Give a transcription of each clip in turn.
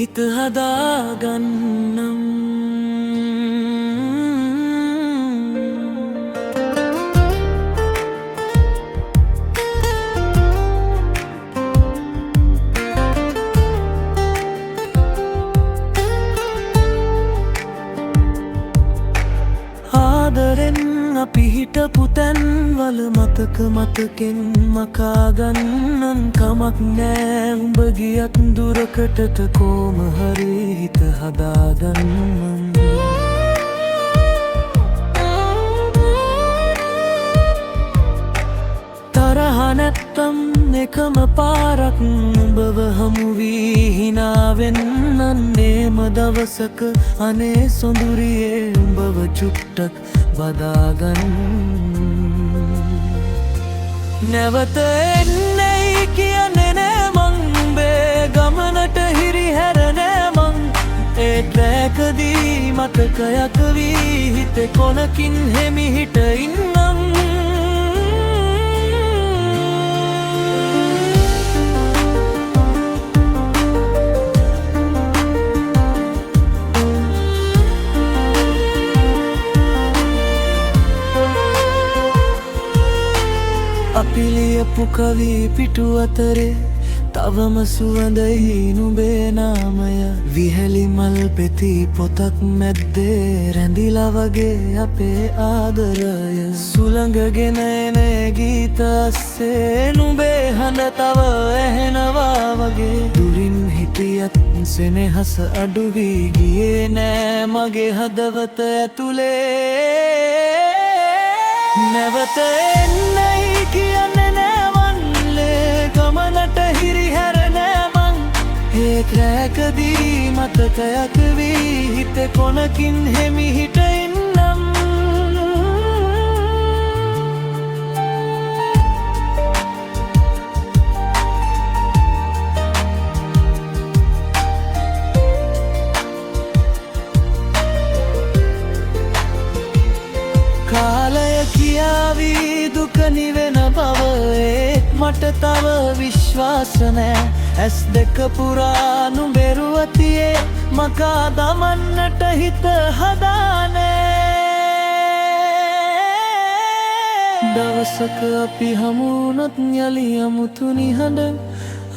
හිත හදාගන්නම්. ආදරෙන් අපි හිටපු තැන්වල මතක මතකෙන් මකාගන්නන් කමක් නෑ. උඹ ගියත් දුරකටට කොහොම හරි හිත හදාගන්නන්. තරහ නැත්තම් එකම පාරක් උඹව හමු වී හිනාවෙන්නන්නේම දවසක අනේ සොඳුරියේ උඹව චුට්ටක් බදාගන්න. නැවත එන්නයි කියන්නේ නෑ මං උඹේ ගමනට හිරිහැර නෑ මං. ඒ රැකදී මතකයක් වී හිතේ කොනකින් හෙමිහිට ඉන්නම්. අපි ලියපු කවි පිටු අතරේ තවම සුවඳයි නුඹේ නාමය. විහැලි මල් පෙති පොතක් මැද්දේ රැඳිලා වගේ අපේ ආදරය. සුළඟගෙන එන ගීත අස්සේ නුඹේ හඬ තව ඇහෙනවා වගේ. දුරින් හිටියත් සෙනෙහස අඩු වී ගියේ නෑ මගේ හදවත ඇතුලේ. නැවත එන්නයි කියන්නේ නෑ වන්ලේ ගමනට හිරිහැර නෑ මං. ඒ රැකදී මතකයක් වී හිතේ කොනකින් හෙමිහිට ඉන්නම්. කාලය කියාවී දුක නිවෙන බව මට තව විශ්වාස නෑ. ඇස් දෙක පුරා නුඹේ රුවතියේ මකා දමන්නට හිත හදානේ. දවසක අපි හමුුණොත් යලි අමුතු නිහඬ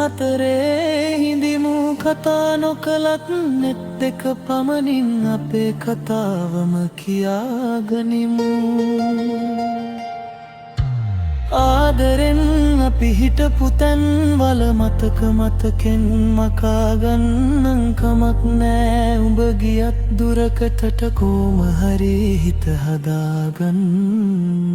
අතරේ හිඳිමු. කතා නොකලත් නෙත් දෙක පමණින් අපේ කතාවම කියාගනිමු. ආදරෙන් අපි හිටපු තැන්වල මතක මතකෙන් මකාගන්නන් කමක් නෑ. උඹ ගියත් දුරකටට කොහොම හරි හිත හදාගන්නම්.